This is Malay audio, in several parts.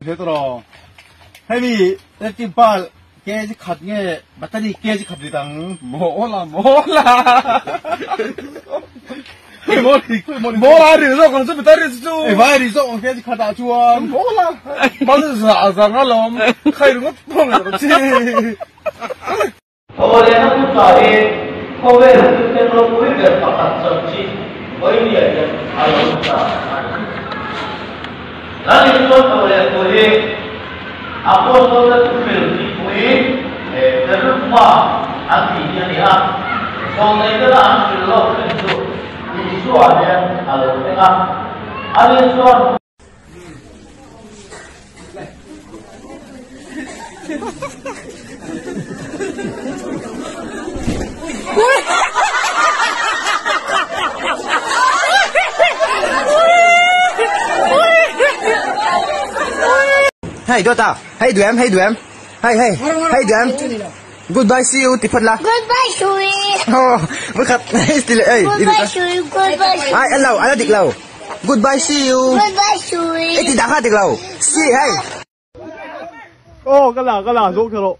되더라. 혜미, 떼띠빨, 깨지 갓게, 맞다니 깨지 갓리다. 몰라. 뭐라, 리서, 건수 비타리스, 에바이 리서, 깨지 갓다, 좋아. 몰라. 맞아서 아상할럼. 카이르고 뻥을 그렇지. 올해 한국사에 코베르 때로 보이게 바깥섰지 보이게 알았다. 나는 올해 보이 아포스톨의 투표를 보이 대륙과 안티니아니아 소내가 안실로 근도 이수하면 알았다. 아니수한 Hey Dota, hey Duem, hey Duem, hey Duem. Goodbye, see you, Tipatla. Goodbye, Shui. Oh, bukat, still, hey. Goodbye, Shui. Goodbye, Shui. Ay, alaw, diklaw. Goodbye, see you. Goodbye, Shui. Eh, tidak ka diklaw. See, hey. cái là rốt rồi.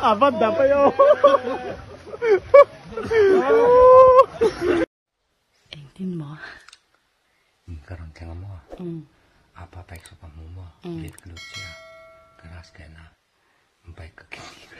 À, vẫn đập ấy ô. Anh tin mò. Karon kaya mo. Apa pa sa pamumo. Lit kelucia. Keras kaya na. Baik ke kiri.